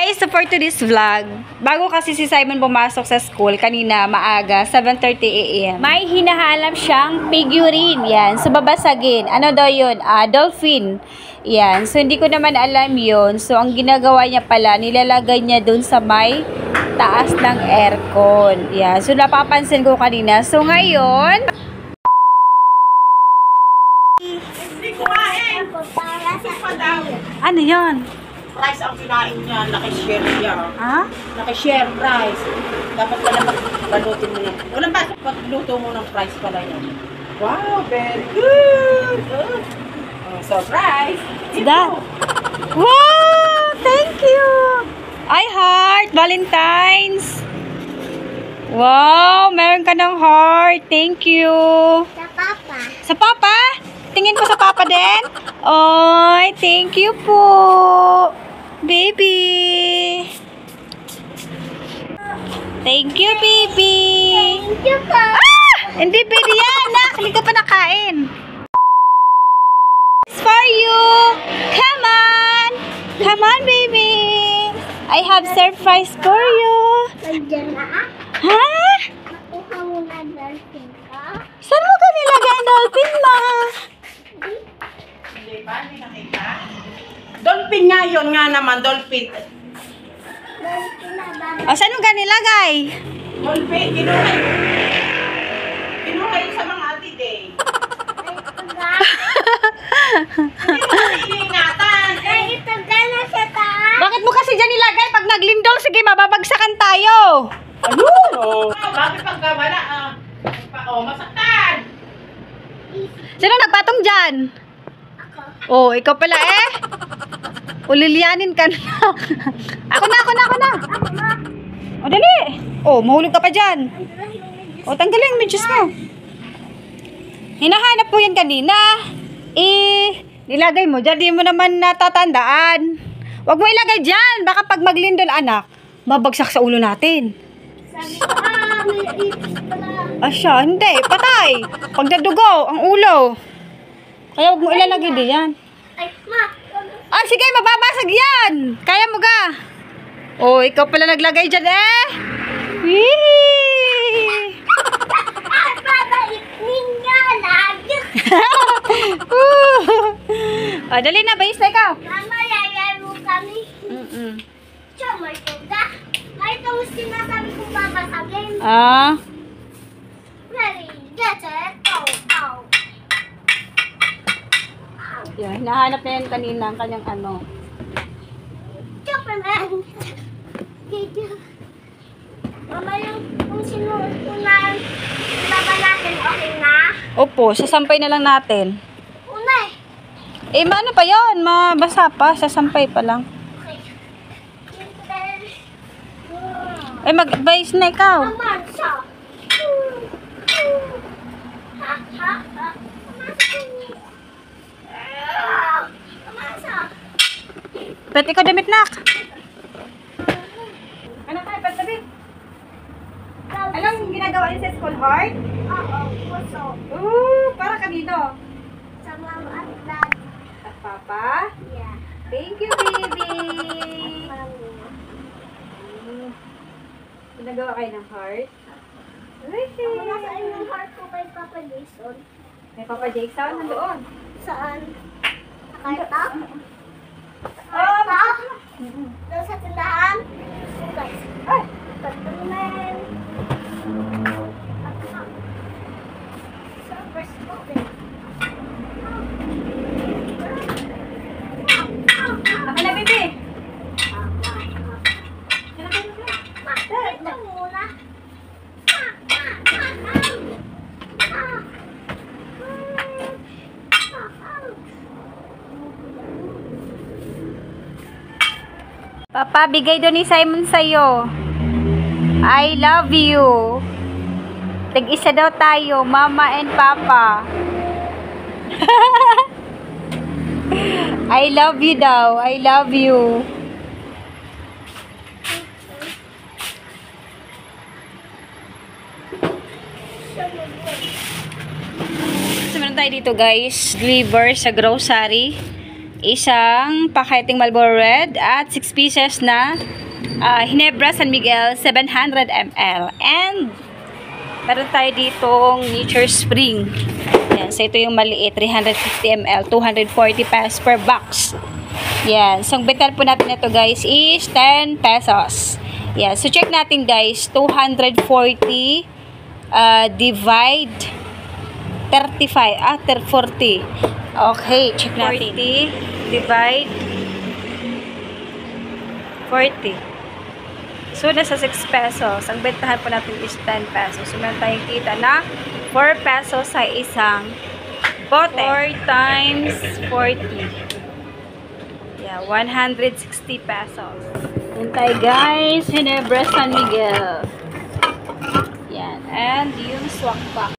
Guys, so for today's vlog, bago kasi si Simon pumasok sa school kanina maaga, 7:30 AM. May hinahanap siyang figurine. Yan. So babasagin. Ano daw yun? Dolphin. Yan. So hindi ko naman alam yun. So ang ginagawa niya pala, nilalagay niya dun sa may taas ng aircon. Yan. So napapansin ko kanina. So ngayon, Hindi kumain! ano yun? Rice ang kinain niya, nakishare niya. Ha? Nakishare rice. Dapat pala balutin mo ng... Walang pasok, pagluto mo ng rice pala yan. Wow, very good! Surprise! That? Wow! Thank you! I heart! Valentine's! Wow! Meron ka ng heart! Thank you! Sa papa. Sa papa? Tingin mo sa papa din? Oy, thank you po! Baby! Thank you, baby! Thank you po. Ah! Hindi pwede yan! Hindi ka pa nakain! It's for you! Come on! Come on, baby! I have surprise for you! Nandiyan na ah. Ha? Makuha mo na dolphin ka. Saan mo ka nilagay ang dolphin, ma? Hindi ba? Hindi nakita? Dolphin nga yun nga naman, dolphin. Dolphin na ba? O, saan mo ka nilagay? Dolphin, kinuha yun. Kinuha yun sa mga ati day. Ay, ito ga. Hindi mo kasi iniingatan. Ay, ito ga na sa taas. Bakit mo kasi dyan nilagay? Pag naglindol, sige, mababagsakan tayo. Ano? Bakit pagka wala, masaktan. Sino nagpatong dyan? Ako. Oh, ikaw pala eh. Ulilianin ka na. Ako na. Ako na. O, dali. Oh, mahulog ka pa dyan. O, tanggalin yung medyas mo. Hinahanap po yan kanina. Nilagay mo dyan. Di mo naman natatandaan. Huwag mo ilagay dyan. Baka pag maglindol, anak, mabagsak sa ulo natin. Sabi ko, may ipis pala. Asya, hindi. Patay. Pag nadugo, ang ulo. Kaya huwag mo ilalagay din yan. Ay, ma. Ah, sige, mababasag yan. Kaya mo ga. Oh, ikaw pala naglagay dyan eh. Wee! Ay, babait ninyo. Lagi. Oh, dali na, bayis na ikaw. Mama, yayaro kami. Siya, may tuga. May itong sinasabi kong babasagin. Ah, Ready, get it, go, go. yun, hinahanap na yan kanina ang kanyang ano. Superman. Dito. Mama, yung kung sinuot ko na baba natin, okay na? Opo, sasampay na lang natin. Una eh. Ano pa yun? Mabasa pa, sasampay pa lang. Okay. Mag-bayis na ikaw. Mama, siya. Ha, ha, ha. Mama, Ba't ikaw damit nak? Ano tayo, pagtabit? Anong ginagawa niyo sa school heart? Oo, puso. Para kanino? Sa mama at dad. At papa? Yeah. Thank you, baby! Mami. Ginagawa kayo ng heart? Ako nasa inyong heart ko kay Papa Jason. May Papa Jason, nandoon. Saan? Sa karta? Oh, Karta? Doon sa tindahan? Okay. Ay! Patuloy. Surprise open. Ako na, baby! Ito muna. Papa, bigay doon ni Simon sa'yo. I love you. Tig-isa daw tayo, Mama and Papa. I love you daw. I love you. So, meron tayo dito guys, deliver sa grocery. isang paketeng Marlboro Red, at 6 pieces na Ginebra San Miguel 700 ml. And meron tayo ditong Nature Spring. Yan. So, ito yung maliit, 350 ml, 240 pesos per box. Yan. So, ang betal po natin ito, guys, is 10 pesos. Yan. So, check natin, guys. 240 divide 35. 40. Okay, check natin. 40 divide 40. So, nasa 6 pesos. Ang bentahan po natin is 10 pesos. So, meron tayong kita na 4 pesos sa isang bote. 4 times 40. Yeah, 160 pesos. Yan tayo, guys. Ginebra San Miguel. Yan. And yung swak pack.